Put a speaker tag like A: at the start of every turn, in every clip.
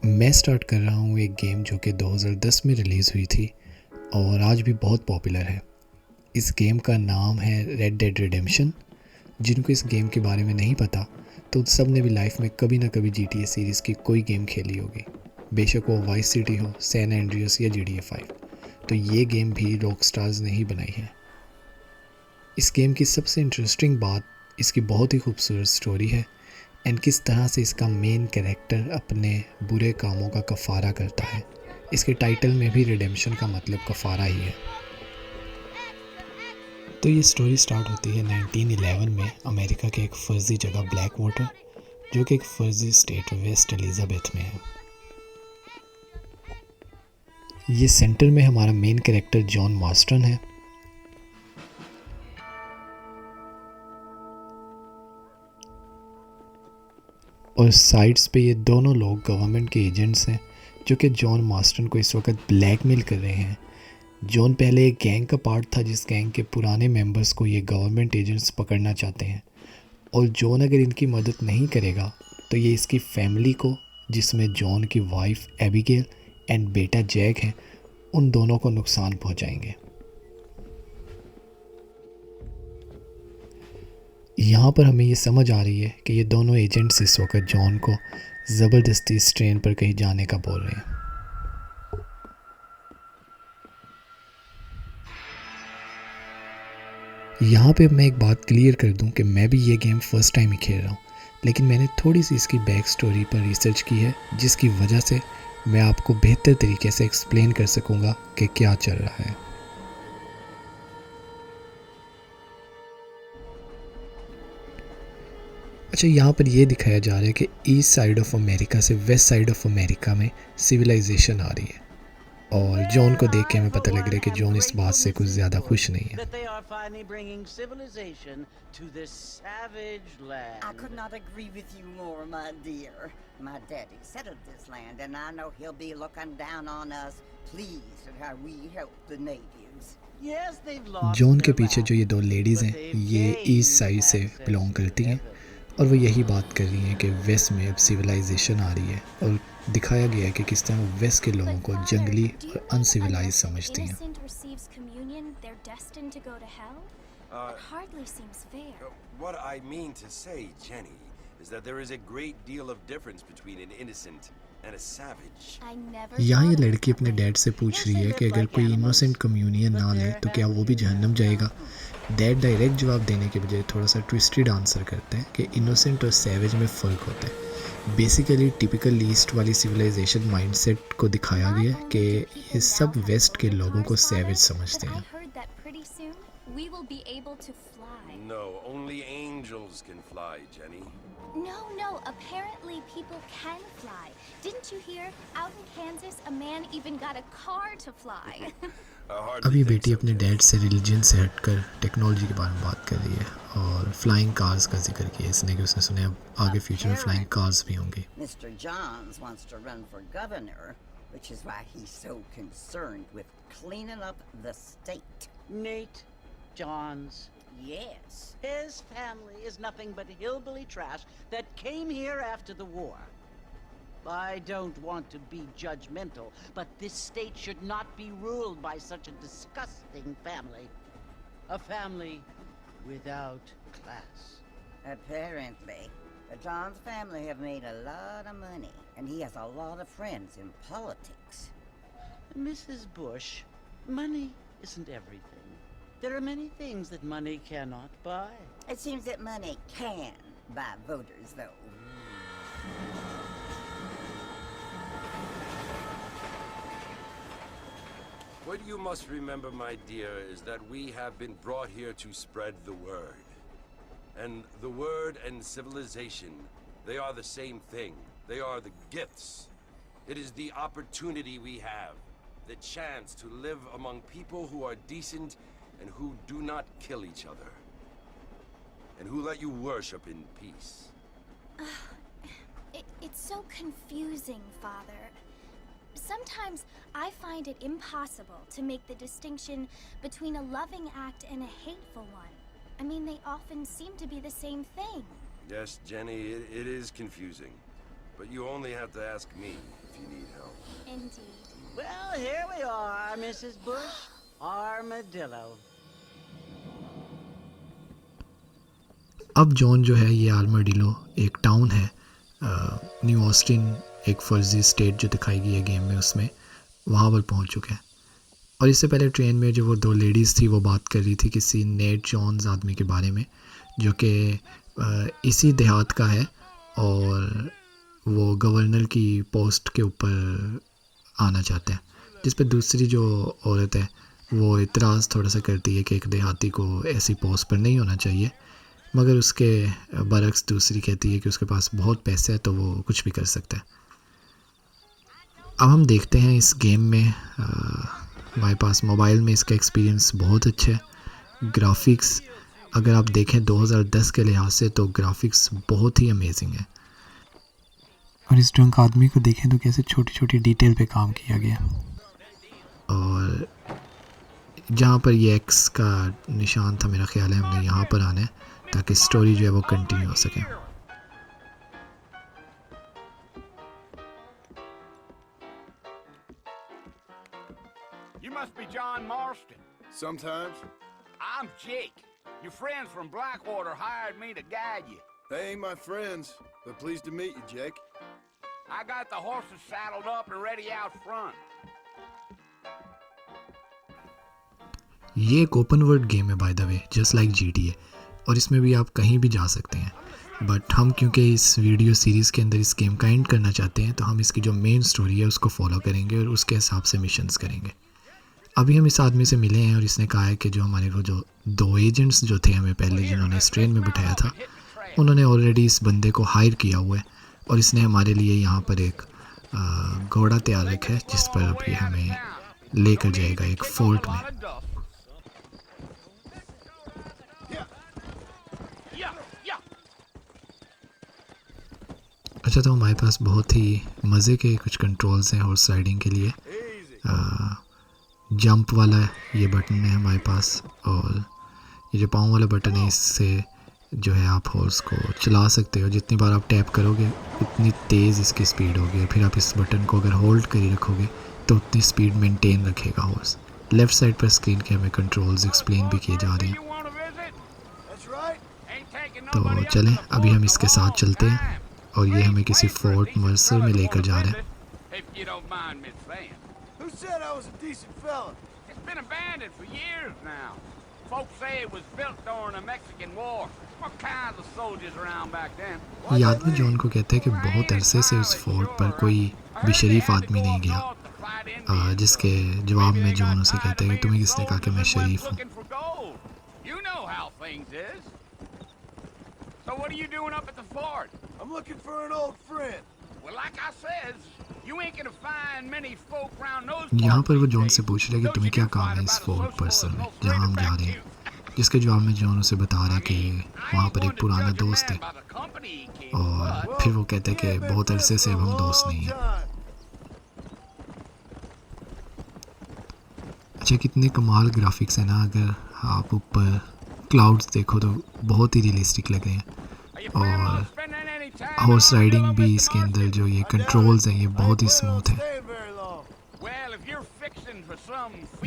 A: मैं स्टार्ट कर रहा हूँ एक गेम जो कि 2010 में रिलीज़ हुई थी और आज भी बहुत पॉपुलर है। इस गेम का नाम है रेड डेड रिडेम्पशन। जिनको इस गेम के बारे में नहीं पता तो सब ने भी लाइफ में कभी ना कभी GTA सीरीज़ की कोई गेम खेली होगी, बेशक वो वाइस सिटी हो, सैन एंड्रियस या GTA 5। तो ये गेम भी रॉक स्टार्स ने ही बनाई है। इस गेम की सबसे इंटरेस्टिंग बात इसकी बहुत ही खूबसूरत स्टोरी है एंड किस तरह से इसका मेन कैरेक्टर अपने बुरे कामों का कफ़ारा करता है। इसके टाइटल में भी रिडेम्पशन का मतलब कफ़ारा ही है। तो ये स्टोरी स्टार्ट होती है 1911 में अमेरिका के एक फर्जी जगह ब्लैक वाटर, जो कि एक फर्जी स्टेट वेस्ट एलिजाबेथ में है। ये सेंटर में हमारा मेन कैरेक्टर जॉन मास्टन है। और साइड्स पे ये दोनों लोग गवर्नमेंट के एजेंट्स हैं जो कि जॉन मास्टन को इस वक्त ब्लैकमेल कर रहे हैं। जॉन पहले एक गैंग का पार्ट था जिस गैंग के पुराने मेंबर्स को ये गवर्नमेंट एजेंट्स पकड़ना चाहते हैं, और जॉन अगर इनकी मदद नहीं करेगा तो ये इसकी फैमिली को, जिसमें जॉन की वाइफ एबिगेल एंड बेटा जैक हैं, उन दोनों को नुकसान पहुंचाएंगे। यहाँ पर हमें ये समझ आ रही है कि ये दोनों एजेंट्स इस वक्त जॉन को ज़बरदस्ती इस ट्रेन पर कहीं जाने का बोल रहे हैं। यहाँ पे मैं एक बात क्लियर कर दूं कि मैं भी ये गेम फ़र्स्ट टाइम ही खेल रहा हूँ, लेकिन मैंने थोड़ी सी इसकी बैक स्टोरी पर रिसर्च की है, जिसकी वजह से मैं आपको बेहतर तरीके से एक्सप्लेन कर सकूँगा कि क्या चल रहा है। अच्छा, यहाँ पर ये दिखाया जा रहा है कि ईस्ट साइड ऑफ अमेरिका से वेस्ट साइड ऑफ अमेरिका में सिविलाइजेशन आ रही है, और जॉन को देख के हमें पता लग रहा है कि जॉन इस बात से कुछ ज़्यादा खुश नहीं है।
B: I could not agree with you more, my dear. My daddy settled this land, and I know he'll be looking down on us, pleased at how we help the natives. Yes, they've lost
A: John के
B: their
A: पीछे जो ये
B: land,
A: दो ladies
B: but
A: हैं
B: they've
A: ये east side
B: gained
A: से belong
B: access to
A: करती हैं,
B: heaven.
A: और वो यही बात कर रही हैं कि वेस्ट में अब सिविलाइजेशन आ रही है, और दिखाया गया है कि किस तरह वो वेस्ट के लोगों को जंगली और अनसिविलाइज समझती हैं।
C: What I mean to say, Jenny, is that there is a great deal of difference between an innocent and a savage.
A: यहाँ ये लड़की अपने डैड से पूछ रही है कि अगर कोई इनोसेंट कम्युनियन ना ले तो क्या वो भी जहन्नम जाएगा। डैड डायरेक्ट जवाब देने के बजाय थोड़ा सा ट्विस्टेड आंसर करते हैं कि इनोसेंट और सैवेज में फ़र्क होता है। बेसिकली टिपिकल ईस्ट वाली सिविलाइजेशन माइंडसेट को दिखाया गया है कि ये सब वेस्ट के लोगों को सैवेज समझते हैं।
C: No, only angels can fly, Jenny.
D: No, apparently people can fly. Didn't you hear? Out in Kansas, a man even got a car to fly.
A: अभी बेटी अपने डैड से रिलीजन से हटकर टेक्नोलॉजी के बारे में बात कर रही है और फ्लाइंग कार्स का जिक्र किया इसने कि उसने सुने अब आगे फ्यूचर में फ्लाइंग कार्स भी होंगी।
B: Mr. Johns wants to run for governor, which is why he's so concerned with cleaning up the state.
E: Nate Johns.
B: Yes.
E: His family is nothing but hillbilly trash that came here after the war. I don't want to be judgmental, but this state should not be ruled by such a disgusting family. A family without class.
B: Apparently. The Johns family have made a lot of money, and he has a lot of friends in politics.
E: Mrs. Bush, money isn't everything. There are many things that money cannot buy.
B: It seems that money can buy voters, though.
C: What you must remember, my dear, is that we have been brought here to spread the word. And the word and civilization, they are the same thing. They are the gifts. It is the opportunity we have, the chance to live among people who are decent and who do not kill each other, and who let you worship in peace.
D: It's so confusing, Father. Sometimes I find it impossible to make the distinction between a loving act and a hateful one. I mean, they often seem to be the same thing.
C: Yes, Jenny, it is confusing. but you only have to ask me if you need help.
D: Indeed.
E: Well, here we are, Mrs. Bush. Armadillo.
A: अब John जो है ये armadillo एक town है new Austin, एक फर्जी state जो दिखाई गई है गेम में, उसमें वहाँ पर पहुँच चुका है। और इससे पहले ट्रेन में जो वो दो लेडीज़ थी वो बात कर रही थी किसी नेट जॉन्स आदमी के बारे में जो कि इसी देहात का है और वो गवर्नर की पोस्ट के ऊपर आना चाहते हैं, जिस पर दूसरी जो औरत है वो इतराज़ थोड़ा सा करती है कि एक देहाती को ऐसी पोस्ट पर नहीं होना चाहिए, मगर उसके बरक्स दूसरी कहती है कि उसके पास बहुत पैसे है तो वो कुछ भी कर सकता है। अब हम देखते हैं इस गेम में हमारे पास मोबाइल में इसका एक्सपीरियंस बहुत अच्छा है। ग्राफिक्स अगर आप देखें 2010 के लिहाज से तो ग्राफिक्स बहुत ही अमेजिंग है। और इस ड्रंक आदमी को देखें तो कैसे छोटी छोटी डिटेल पे काम किया गया। और जहाँ पर ये एक्स का निशान था, मेरा ख्याल है हमने यहाँ पर आना है ताकि स्टोरी जो है वो कंटिन्यू हो सके।
F: You must be John Marston.
G: Sometimes.
F: I'm Jake. Your friends from Blackwater hired me to guide you.
G: They ain't my friends, but pleased to meet you, Jake.
F: I got the horses saddled up and ready out front.
A: ये एक open world game है by the way, just like GTA, और इसमें भी आप कहीं भी जा सकते हैं। बट हम क्योंकि इस वीडियो सीरीज़ के अंदर इस गेम का एंड करना चाहते हैं तो हम इसकी जो मेन स्टोरी है उसको फॉलो करेंगे और उसके हिसाब से मिशंस करेंगे। अभी हम इस आदमी से मिले हैं और इसने कहा है कि जो हमारे वो जो दो एजेंट्स जो थे हमें पहले जिन्होंने इस ट्रेन में बिठाया था, उन्होंने ऑलरेडी इस बंदे को हायर किया हुआ है और इसने हमारे लिए यहाँ पर एक घोड़ा तैयार रखा है जिस पर अभी हमें लेकर जाएगा एक फोर्ट में। अच्छा, तो हमारे पास बहुत ही मज़े के कुछ कंट्रोल्स हैं हॉर्स राइडिंग के लिए। जंप वाला ये बटन है हमारे पास और ये जो पाँव वाला बटन है इससे जो है आप हॉर्स को चला सकते हो। जितनी बार आप टैप करोगे उतनी तेज़ इसकी स्पीड होगी और फिर आप इस बटन को अगर होल्ड कर ही रखोगे तो उतनी स्पीड मेंटेन रखेगा हॉर्स। लेफ़्ट साइड पर स्क्रीन के हमें कंट्रोल्स एक्सप्लेन भी किए जा रहे हैं। तो चलें अभी हम इसके साथ चलते हैं और ये हमें किसी फोर्ट मर्सर में लेकर जा रहे हैं।
G: Who said I was a decent fella?
F: It's been abandoned for years now. Folks say it was built during the Mexican War. What kinds of soldiers around back then?
A: ये आदमी John को कहता है कि बहुत अरसे से उस फोर्ट पर कोई भी शरीफ आदमी नहीं गया, जिसके जवाब में जॉन उसे कहता है कि तुम्हें किसने कहा कि मैं शरीफ हूँ।
F: You know how things is. So what are you doing up at the fort?
G: I'm looking for an old friend.
F: Well, like I says, you ain't gonna find many folk around those.
A: यहाँ पर वो John से पूछ रहा है कि तुम्हें क्या काम है इस फोर्ट पर्सन में जहाँ हम जा रहे हैं, जिसके जवाब में जॉन उसे बता रहा है कि वहाँ पर एक पुराना दोस्त है और फिर वो कहता है कि बहुत अरसे से अब हम दोस्त नहीं हैं। अच्छा, कितने कमाल ग्राफिक्स है ना, अगर आप ऊपर क्लाउड्स देखो तो बहुत ही रियलिस्टिक लग रहे हैं। और हॉर्स राइडिंग भी इसके अंदर जो ये कंट्रोल्स हैं ये बहुत ही स्मूथ है।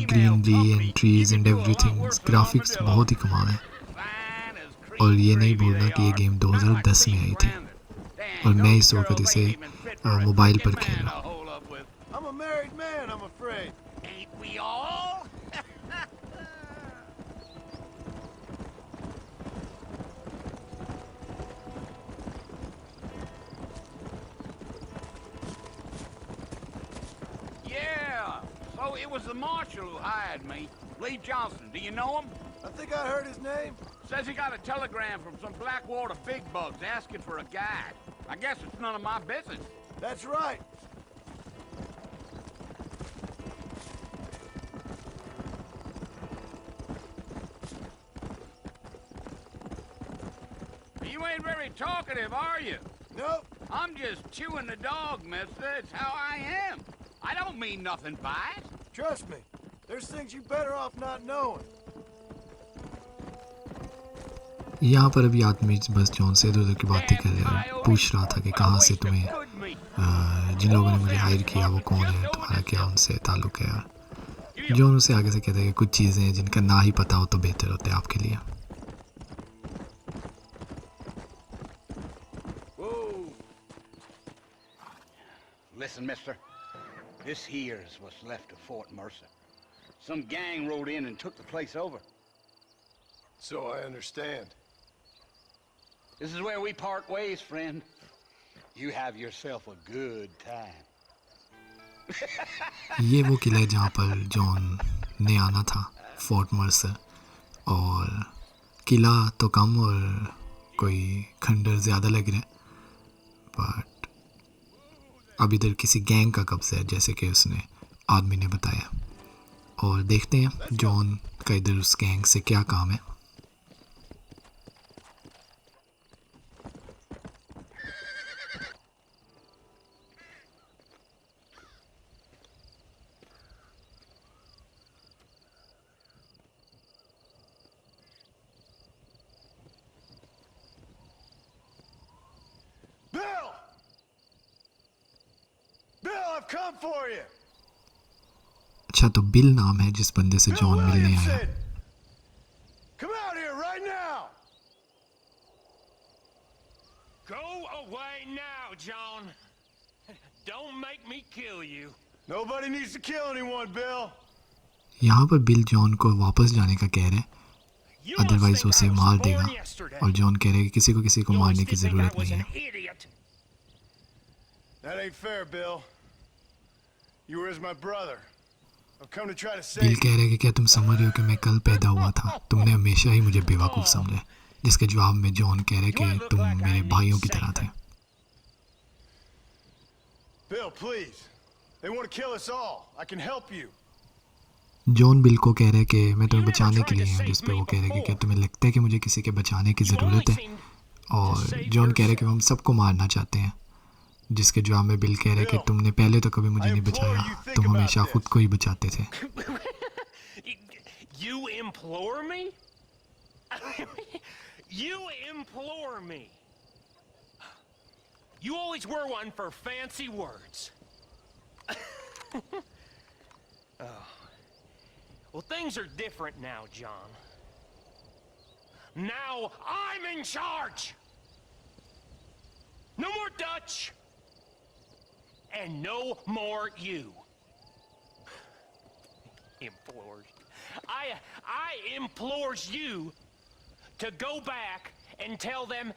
A: Greenery and trees and everything, graphics बहुत ही कमाल है। और ये नहीं भूलना कि ये गेम 2010 में आई थी और मैं इस वक्त इसे मोबाइल पर खेल रहा हूँ।
G: I'm a married man, I'm afraid.
F: Ain't we all? Yeah, so it was the marshal who hired me, Lee Johnson. Do you know him?
G: I think I heard his name.
F: Says he got a telegram from some Blackwater big bugs asking for a guide. I guess it's none of my business.
G: That's right.
F: You ain't very talkative, are you?
G: Nope.
F: I'm just chewing the dog, mister. It's how I am. I don't mean nothing by it.
G: Trust me. There's things you better off not knowing.
A: यहाँ पर अभी आदमी बस John से इधर उधर की बातें कर रहे हैं, पूछ रहा था कि कहाँ से तुम्हें जिन लोगों ने मुझे हायर किया वो कौन है, तुम्हारा क्या उनसे ताल्लुक़ है। जॉन उसे आगे से कहता है कि कुछ चीज़ें हैं जिनका ना ही पता हो तो बेहतर होता है आपके लिए।
F: Listen, mister. This here's what's left of Fort Mercer. Some gang rode in and took the place over.
G: So I understand.
F: This is where we part ways, friend. You have yourself a good time.
A: ये वो किला है जहाँ पर John ने आना था, fort Mercer. और किला तो कम और कोई खंडर ज़्यादा लग रहा है, बट अब इधर किसी गैंग का कब्जा है जैसे कि उसने आदमी ने बताया। और देखते हैं जॉन का इधर उस गैंग से क्या काम है।
G: Bill! Bill, I've come for you!
A: अच्छा, तो बिल नाम है जिस बंदे से
G: Bill
A: जॉन मिलने आया।
G: Williamson! Come out here right now!
H: Go away now, John. Don't make me kill you.
G: Nobody needs to kill anyone, Bill.
A: यहाँ पर बिल जॉन को वापस जाने का कह रहे हैं,
H: You must
A: अदरवाइज
H: think
A: उसे
H: I was
A: मार
H: born
A: देगा।
H: yesterday.
A: और जॉन कह रहे हैं कि किसी को
H: You
A: मारने
H: must
A: की
H: think I
A: ज़रूरत
H: was
A: नहीं
H: an
A: है।
H: idiot.
G: That ain't fair, Bill. You were as my brother. I've come to try to
A: bill
G: save
A: कह
G: you.
A: रहे हैं कि क्या तुम समझ रहे हो कि मैं कल पैदा हुआ था, तुमने हमेशा ही मुझे बेवकूफ़ समझा। जिसके जवाब में जॉन कह रहे कि तुम मेरे भाइयों की तरह थे।
G: Bill, please. They want to kill us all. I can help you.
A: John bill को कह रहे हैं कि मैं तुम्हें बचाने के लिए हूँ, जिस पे वो कह रहे हैं कि क्या तुम्हें लगता है कि मुझे किसी के बचाने की
H: You only
A: ज़रूरत है।
H: seem
A: और जॉन कह रहे हैं कि हम सबको मारना चाहते हैं। जिसके जवाब में बिल कह रहे हैं कि तुमने पहले तो कभी मुझे नहीं बचाया, तुम हमेशा खुद को ही बचाते थे।
H: You implore me? You implore me? You always were one for fancy words. Oh. Well, things are different now, John. Now I'm in charge! No more Dutch! And no more you. Implores. I implores you to go back and tell them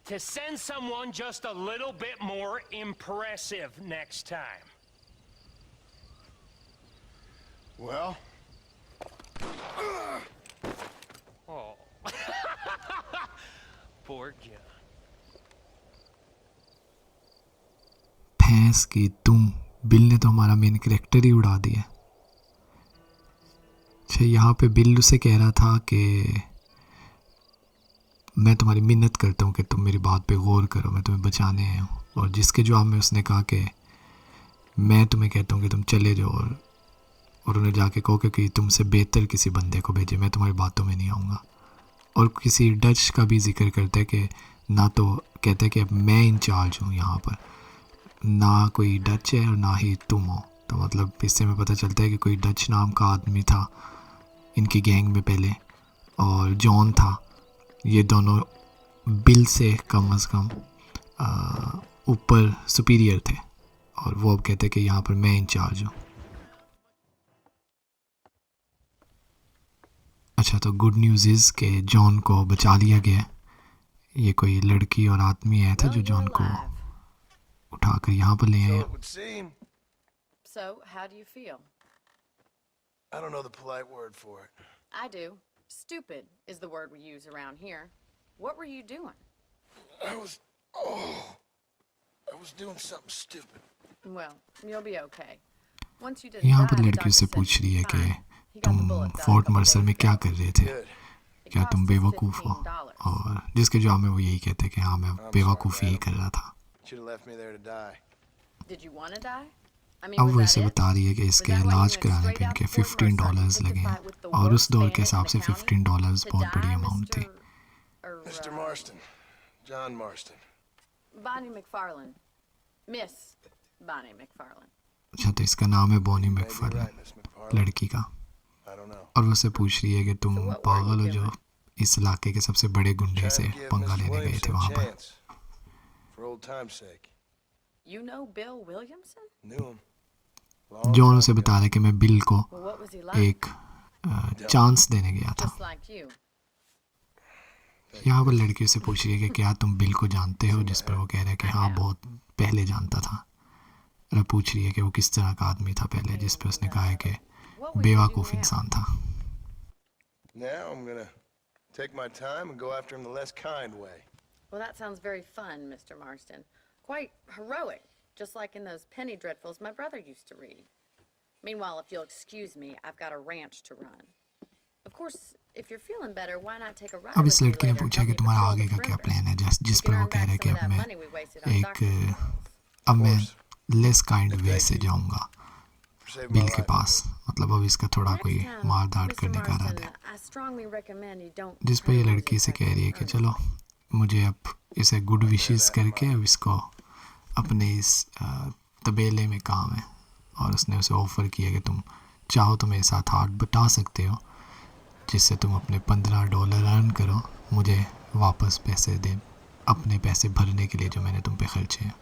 H: to send someone just a little bit more impressive next time.
G: Well,
H: Oh. Poor John.
A: भैंस की तुम, bill ने तो हमारा main character ही उड़ा दिया। अच्छा, यहाँ पे बिल उसे कह रहा था कि मैं तुम्हारी मिन्नत करता हूँ कि तुम मेरी बात पे गौर करो, मैं तुम्हें बचाने आया हूँ। और जिसके जवाब में उसने कहा कि मैं तुम्हें कहता हूँ कि तुम चले जाओ और उन्हें जाके कहो कि तुमसे बेहतर किसी बंदे को भेजे, मैं तुम्हारी बातों में नहीं आऊँगा। और किसी डच का भी जिक्र करता है कि ना तो कहता है कि अब मैं इंचार्ज हूँ यहाँ पर, ना कोई डच है और ना ही तुम हो। तो मतलब इससे में पता चलता है कि कोई डच नाम का आदमी था इनकी गैंग में पहले, और जॉन था। ये दोनों बिल से कम अज़ कम ऊपर सुपीरियर थे, और वो अब कहते हैं कि यहाँ पर मैं इंचार्ज हूँ। अच्छा, तो गुड न्यूज़ इज़ कि जॉन को बचा लिया गया। ये कोई लड़की और आदमी आया था जो जॉन को उठाकर यहाँ पर ले
G: so
A: आए।
G: it would seem.
I: So, how do you feel?
G: I don't know the polite word for it.
I: I do. Stupid is the word we use around here. What were you doing?
G: I was doing something stupid.
I: Well, you'll be okay. Once you didn't
A: यहाँ
I: die,
A: पर
I: the
A: लड़की
I: doctor
A: उससे
I: said
A: पूछ
I: you'd
A: रही
I: be
A: है कि
I: fine. He got the
A: तुम
I: bullets out a
A: fort
I: couple
A: Mercer
I: days
A: में क्या
I: ago.
A: कर रहे थे,
G: Good.
I: It
A: क्या
I: cost
A: तुम
I: us
A: बेवकूफ़ हो?
I: $15.
A: और जिसके जवाब में वो यही कहते हैं कि हाँ, मैं बेवकूफ़ी ही कर रहा था।
G: Should have left me there to die.
I: Did you want to die? I mean,
A: अब
I: was
A: वो
I: that
A: इसे
I: it?
A: बता रही है कि
I: Was
A: इसके
I: that why you
A: इलाज
I: went
A: कराने
I: straight
A: पे
I: out
A: इनके
I: to Fort Mercer
A: $15
I: to
A: लगे
I: fight
A: हैं,
I: with the
A: और
I: worst
A: उस दौर के
I: bandit in
A: हिसाब
I: the
A: से
I: county?
A: $15
I: To
A: बहुत
I: die,
A: बड़ी अमाउंट थी।
I: Mr.
G: Mr. Marston. John Marston.
I: Bonnie McFarlane. Miss Bonnie McFarlane.
A: अच्छा, तो इसका नाम है Bonnie
G: Maybe
A: McFarlane,
G: right, Miss McFarlane.
A: लड़की का।
G: I don't know.
A: और वो उससे पूछ रही है कि तुम
I: So what were
A: पागल हो
I: you
A: जो
I: doing?
A: इस इलाके के सबसे बड़े गुंडे
G: Trying
A: से
G: to give
A: पंगा
G: Mrs.
A: लेने गए थे
G: Williamson a
A: वहाँ पर।
G: chance. For old time's sake.
I: You know Bill Williamson?
G: Knew him. Long
A: John
G: time
A: उसे
G: ago.
A: बता रहा है कि मैं बिल को
I: Well, what was he like?
A: एक चांस देने गया था।
I: Just like you.
A: यहाँ पर लड़की उससे पूछ रही है कि क्या तुम बिल को जानते हो, जिस पर वो कह रहा है कि हाँ बहुत पहले जानता था। और पूछ रही है कि वो किस तरह का आदमी था पहले, जिस पर उसने कहा है कि
I: What would you do
A: बेवकूफ़
I: now?
A: इंसान था।
G: Now I'm gonna take my time and go after him the less kind way.
I: Well, that sounds very fun, Mr. Marston. Quite heroic, just like in those penny dreadfuls my brother used to read. Meanwhile, if you'll excuse me, I've got a ranch to run. Of course, if you're feeling better, why not take a ride
A: अब इस
I: with me
A: लड़की ने
I: later and
A: पूछा
I: help
A: कि
I: me
A: तुम्हारा
I: patrol
A: आगे
I: the
A: का क्या
I: perimeter?
A: प्लान है, जिस
I: You
A: पर
I: can
A: वो
I: earn
A: कह
I: back
A: रहा है कि
I: some of
A: अब
I: that
A: मैं
I: money we wasted on
A: एक
I: doctor's bills.
A: अब मैं
G: course.
A: लेस काइंड वे
G: Thank
A: से
G: you.
A: जाऊँगा
G: For saving my
A: बिल के
G: life.
A: पास। मतलब अब इसका थोड़ा
I: Next
A: कोई
I: time,
A: मार धाड़
I: Mr.
A: करने का
I: Marston,
A: इरादा है।
I: I strongly recommend you don't
A: जिस पर ये
I: turn
A: लड़की
I: music
A: से
I: back
A: कह
I: on
A: रही है कि
I: Ernest.
A: चलो मुझे अब इसे गुड विशेस करके अब इसको अपने इस तबेले में काम है। और उसने उसे ऑफ़र किया कि तुम चाहो तो मेरे साथ हाथ बटा सकते हो, जिससे तुम अपने $15 अर्न करो, मुझे वापस पैसे दे, अपने पैसे भरने के लिए जो मैंने तुम पे खर्चे हैं।